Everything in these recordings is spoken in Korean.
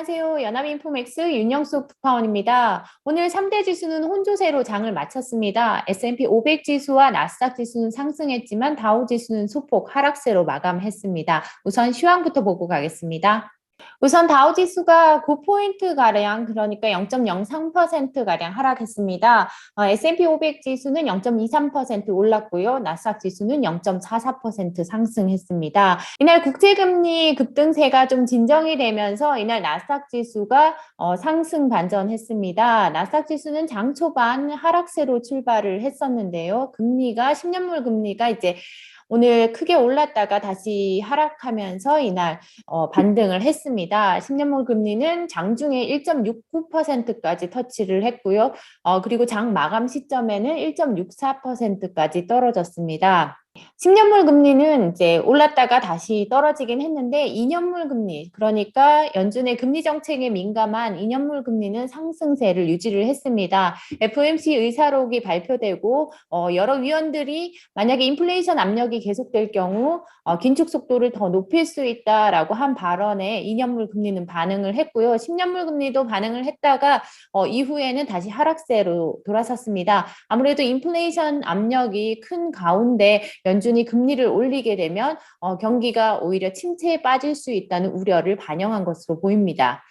안녕하세요. 연합인포맥스 윤영숙 특파원입니다. 오늘 3대 지수는 혼조세로 장을 마쳤습니다. S&P 500 지수와 나스닥 지수는 상승했지만 다우 지수는 소폭 하락세로 마감했습니다. 우선 시황부터 보고 가겠습니다. 우선 다우지수가 9포인트가량 그러니까 0.03%가량 하락했습니다. S&P 500 지수는 0.23% 올랐고요. 나스닥 지수는 0.44% 상승했습니다. 이날 국채금리 급등세가 좀 진정이 되면서 이날 나스닥 지수가 상승 반전했습니다. 나스닥 지수는 장 초반 하락세로 출발을 했었는데요. 금리가 10년물 금리가 이제 오늘 크게 올랐다가 다시 하락하면서 이날 반등을 했습니다. 10년물 금리는 장중에 1.69%까지 터치를 했고요. 그리고 장 마감 시점에는 1.64%까지 떨어졌습니다. 10년물 금리는 이제 올랐다가 다시 떨어지긴 했는데 2년물 금리, 그러니까 연준의 금리 정책에 민감한 2년물 금리는 상승세를 유지를 했습니다. FOMC 의사록이 발표되고 여러 위원들이 만약에 인플레이션 압력이 계속될 경우 긴축 속도를 더 높일 수 있다라고 한 발언에 2년물 금리는 반응을 했고요. 10년물 금리도 반응을 했다가 이후에는 다시 하락세로 돌아섰습니다. 아무래도 인플레이션 압력이 큰 가운데 연준이 금리를 올리게 되면 경기가 오히려 침체에 빠질 수 있다는 우려를 반영한 것으로 보입니다.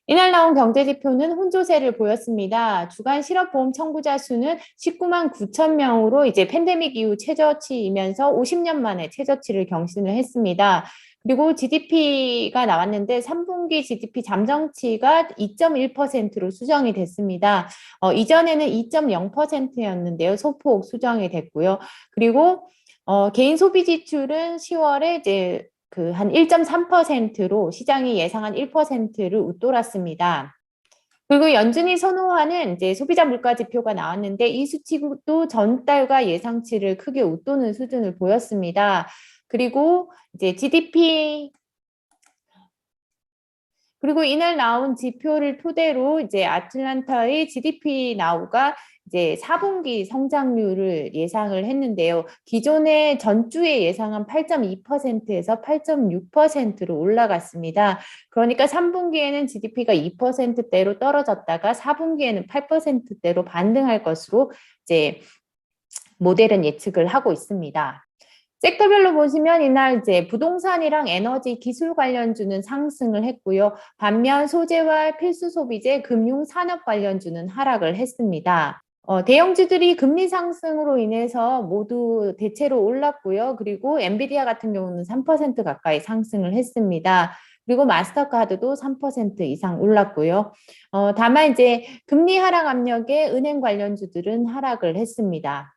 이날 나온 경제지표는 혼조세를 보였습니다. 주간 실업보험 청구자 수는 19만 9천 명으로 이제 팬데믹 이후 최저치이면서 50년 만에 최저치를 경신을 했습니다. 그리고 GDP가 나왔는데 3분기 GDP 잠정치가 2.1%로 수정이 됐습니다. 이전에는 2.0%였는데요. 소폭 수정이 됐고요. 그리고 개인 소비 지출은 10월에 이제 한 1.3%로 시장이 예상한 1%를 웃돌았습니다. 그리고 연준이 선호하는 이제 소비자 물가 지표가 나왔는데 이 수치도 전달과 예상치를 크게 웃도는 수준을 보였습니다. 그리고 이제 그리고 이날 나온 지표를 토대로 이제 아틀란타의 GDP 나우가 이제 4분기 성장률을 예상을 했는데요. 기존의 전주에 예상한 8.2%에서 8.6%로 올라갔습니다. 그러니까 3분기에는 GDP가 2%대로 떨어졌다가 4분기에는 8%대로 반등할 것으로 이제 모델은 예측을 하고 있습니다. 섹터별로 보시면 이날 이제 부동산이랑 에너지 기술 관련주는 상승을 했고요. 반면 소재와 필수 소비재, 금융 산업 관련주는 하락을 했습니다. 대형주들이 금리 상승으로 인해서 모두 대체로 올랐고요. 그리고 엔비디아 같은 경우는 3% 가까이 상승을 했습니다. 그리고 마스터카드도 3% 이상 올랐고요. 다만 이제 금리 하락 압력에 은행 관련주들은 하락을 했습니다.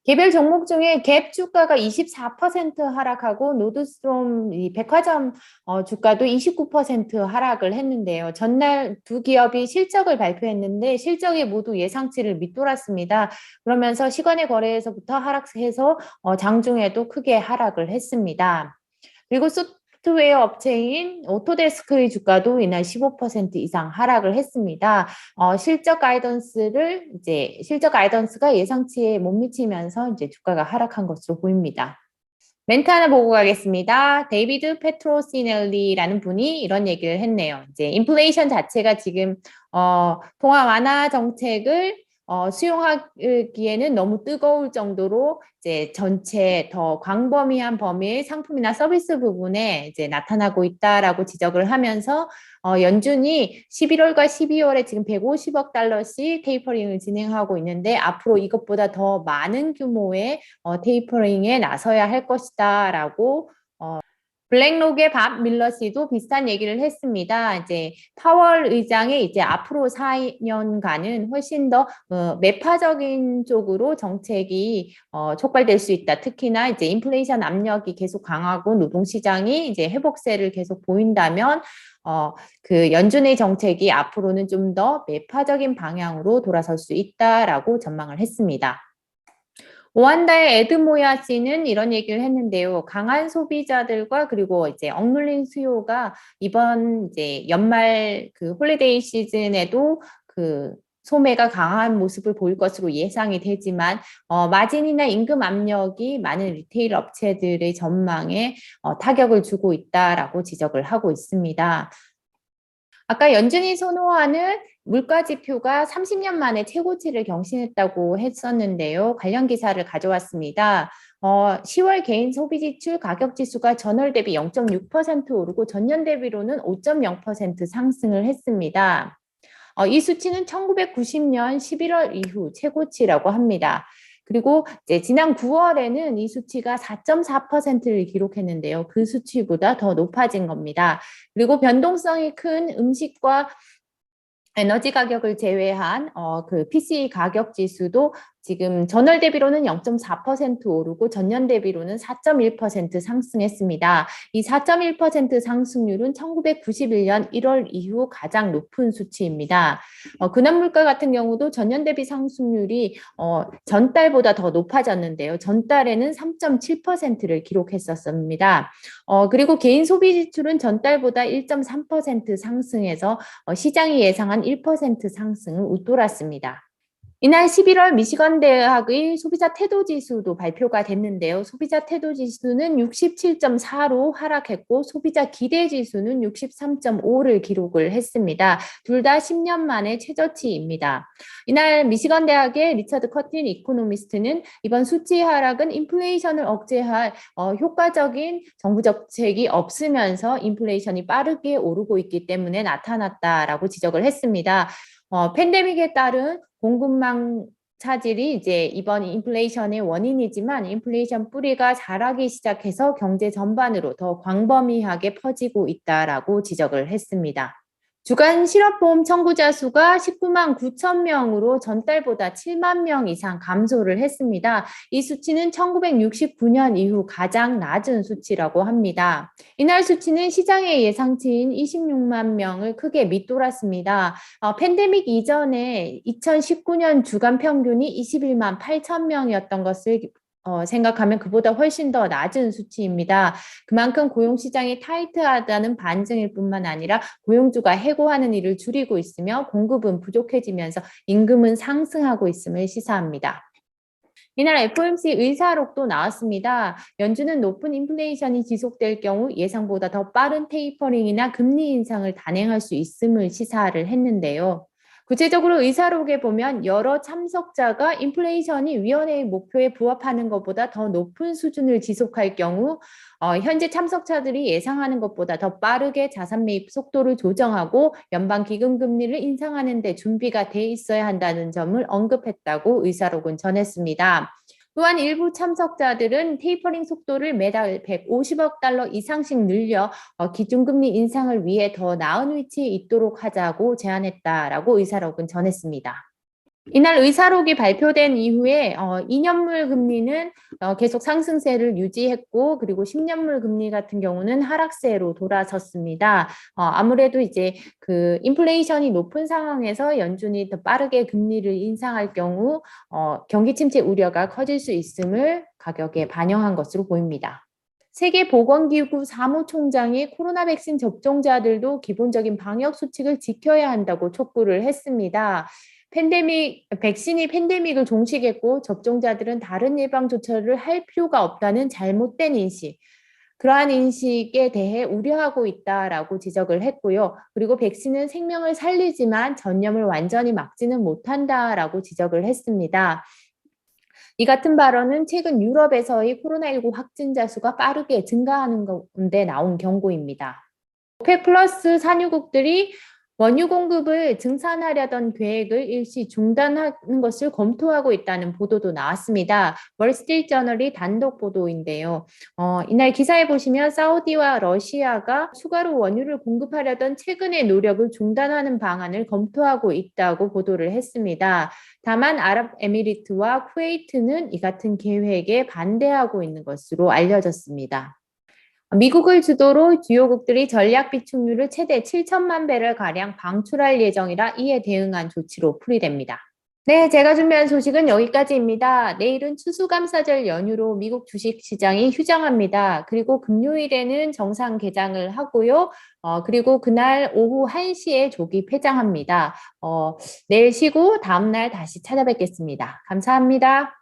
개별 종목 중에 갭 주가가 24% 하락하고 노드스트롬 이 백화점 주가도 29% 하락을 했는데요. 전날 두 기업이 실적을 발표했는데 실적이 모두 예상치를 밑돌았습니다. 그러면서 시간의 거래에서부터 하락해서 장중에도 크게 하락을 했습니다. 그리고 소프트웨어 업체인 오토데스크의 주가도 이날 15% 이상 하락을 했습니다. 실적 가이던스가 예상치에 못 미치면서 이제 주가가 하락한 것으로 보입니다. 멘트 하나 보고 가겠습니다. 데이비드 페트로시넬리라는 분이 이런 얘기를 했네요. 이제 인플레이션 자체가 지금 통화 완화 정책을 수용하기에는 너무 뜨거울 정도로 이제 전체 더 광범위한 범위의 상품이나 서비스 부분에 이제 나타나고 있다라고 지적을 하면서 연준이 11월과 12월에 지금 150억 달러씩 테이퍼링을 진행하고 있는데 앞으로 이것보다 더 많은 규모의 테이퍼링에 나서야 할 것이다라고 블랙록의 밥 밀러 씨도 비슷한 얘기를 했습니다. 이제 파월 의장의 이제 앞으로 4년간은 훨씬 더 매파적인 쪽으로 정책이 촉발될 수 있다. 특히나 이제 인플레이션 압력이 계속 강하고 노동시장이 이제 회복세를 계속 보인다면 그 연준의 정책이 앞으로는 좀 더 매파적인 방향으로 돌아설 수 있다라고 전망을 했습니다. 오한다의 에드모야 씨는 이런 얘기를 했는데요. 강한 소비자들과 그리고 이제 억눌린 수요가 이번 이제 연말 그 홀리데이 시즌에도 그 소매가 강한 모습을 보일 것으로 예상이 되지만 마진이나 임금 압력이 많은 리테일 업체들의 전망에 타격을 주고 있다라고 지적을 하고 있습니다. 아까 연준이 선호하는 물가 지표가 30년 만에 최고치를 경신했다고 했었는데요. 관련 기사를 가져왔습니다. 10월 개인 소비 지출 가격 지수가 전월 대비 0.6% 오르고 전년 대비로는 5.0% 상승을 했습니다. 이 수치는 1990년 11월 이후 최고치라고 합니다. 그리고 이제 지난 9월에는 이 수치가 4.4%를 기록했는데요. 그 수치보다 더 높아진 겁니다. 그리고 변동성이 큰 음식과 에너지 가격을 제외한 그 PCE 가격 지수도 지금 전월 대비로는 0.4% 오르고 전년 대비로는 4.1% 상승했습니다. 이 4.1% 상승률은 1991년 1월 이후 가장 높은 수치입니다. 근원 물가 같은 경우도 전년 대비 상승률이 전달보다 더 높아졌는데요. 전달에는 3.7%를 기록했었습니다. 그리고 개인 소비 지출은 전달보다 1.3% 상승해서 시장이 예상한 1% 상승을 웃돌았습니다. 이날 11월 미시건 대학의 소비자 태도 지수도 발표가 됐는데요. 소비자 태도 지수는 67.4로 하락했고 소비자 기대 지수는 63.5를 기록을 했습니다. 둘 다 10년 만에 최저치입니다. 이날 미시건 대학의 리처드 커틴 이코노미스트는 이번 수치 하락은 인플레이션을 억제할 효과적인 정부 정책이 없으면서 인플레이션이 빠르게 오르고 있기 때문에 나타났다라고 지적을 했습니다. 팬데믹에 따른 공급망 차질이 이제 이번 인플레이션의 원인이지만 인플레이션 뿌리가 자라기 시작해서 경제 전반으로 더 광범위하게 퍼지고 있다라고 지적을 했습니다. 주간 실업보험 청구자 수가 19만 9천 명으로 전달보다 7만 명 이상 감소를 했습니다. 이 수치는 1969년 이후 가장 낮은 수치라고 합니다. 이날 수치는 시장의 예상치인 26만 명을 크게 밑돌았습니다. 팬데믹 이전에 2019년 주간 평균이 21만 8천 명이었던 것을 생각하면 그보다 훨씬 더 낮은 수치입니다. 그만큼 고용시장이 타이트하다는 반증일 뿐만 아니라 고용주가 해고하는 일을 줄이고 있으며 공급은 부족해지면서 임금은 상승하고 있음을 시사합니다. 이날 FOMC 의사록도 나왔습니다. 연준은 높은 인플레이션이 지속될 경우 예상보다 더 빠른 테이퍼링이나 금리 인상을 단행할 수 있음을 시사를 했는데요. 구체적으로 의사록에 보면 여러 참석자가 인플레이션이 위원회의 목표에 부합하는 것보다 더 높은 수준을 지속할 경우 현재 참석자들이 예상하는 것보다 더 빠르게 자산 매입 속도를 조정하고 연방 기금 금리를 인상하는 데 준비가 돼 있어야 한다는 점을 언급했다고 의사록은 전했습니다. 또한 일부 참석자들은 테이퍼링 속도를 매달 150억 달러 이상씩 늘려 기준금리 인상을 위해 더 나은 위치에 있도록 하자고 제안했다라고 의사록은 전했습니다. 이날 의사록이 발표된 이후에 2년물 금리는 계속 상승세를 유지했고 그리고 10년물 금리 같은 경우는 하락세로 돌아섰습니다. 아무래도 이제 그 인플레이션이 높은 상황에서 연준이 더 빠르게 금리를 인상할 경우 경기 침체 우려가 커질 수 있음을 가격에 반영한 것으로 보입니다. 세계보건기구 사무총장이 코로나 백신 접종자들도 기본적인 방역 수칙을 지켜야 한다고 촉구를 했습니다. 백신이 팬데믹을 종식했고 접종자들은 다른 예방 조처를 할 필요가 없다는 잘못된 인식, 그러한 인식에 대해 우려하고 있다라고 지적을 했고요. 그리고 백신은 생명을 살리지만 전염을 완전히 막지는 못한다라고 지적을 했습니다. 이 같은 발언은 최근 유럽에서의 코로나19 확진자 수가 빠르게 증가하는 가운데 나온 경고입니다. 오펙 플러스 산유국들이 원유 공급을 증산하려던 계획을 일시 중단하는 것을 검토하고 있다는 보도도 나왔습니다. 월스트리트저널이 단독 보도인데요. 이날 기사에 보시면 사우디와 러시아가 추가로 원유를 공급하려던 최근의 노력을 중단하는 방안을 검토하고 있다고 보도를 했습니다. 다만 아랍에미리트와 쿠웨이트는 이 같은 계획에 반대하고 있는 것으로 알려졌습니다. 미국을 주도로 주요국들이 전략 비축률을 최대 7천만 배럴 가량 방출할 예정이라 이에 대응한 조치로 풀이됩니다. 네, 제가 준비한 소식은 여기까지입니다. 내일은 추수감사절 연휴로 미국 주식시장이 휴장합니다. 그리고 금요일에는 정상 개장을 하고요. 그리고 그날 오후 1시에 조기 폐장합니다. 내일 쉬고 다음날 다시 찾아뵙겠습니다. 감사합니다.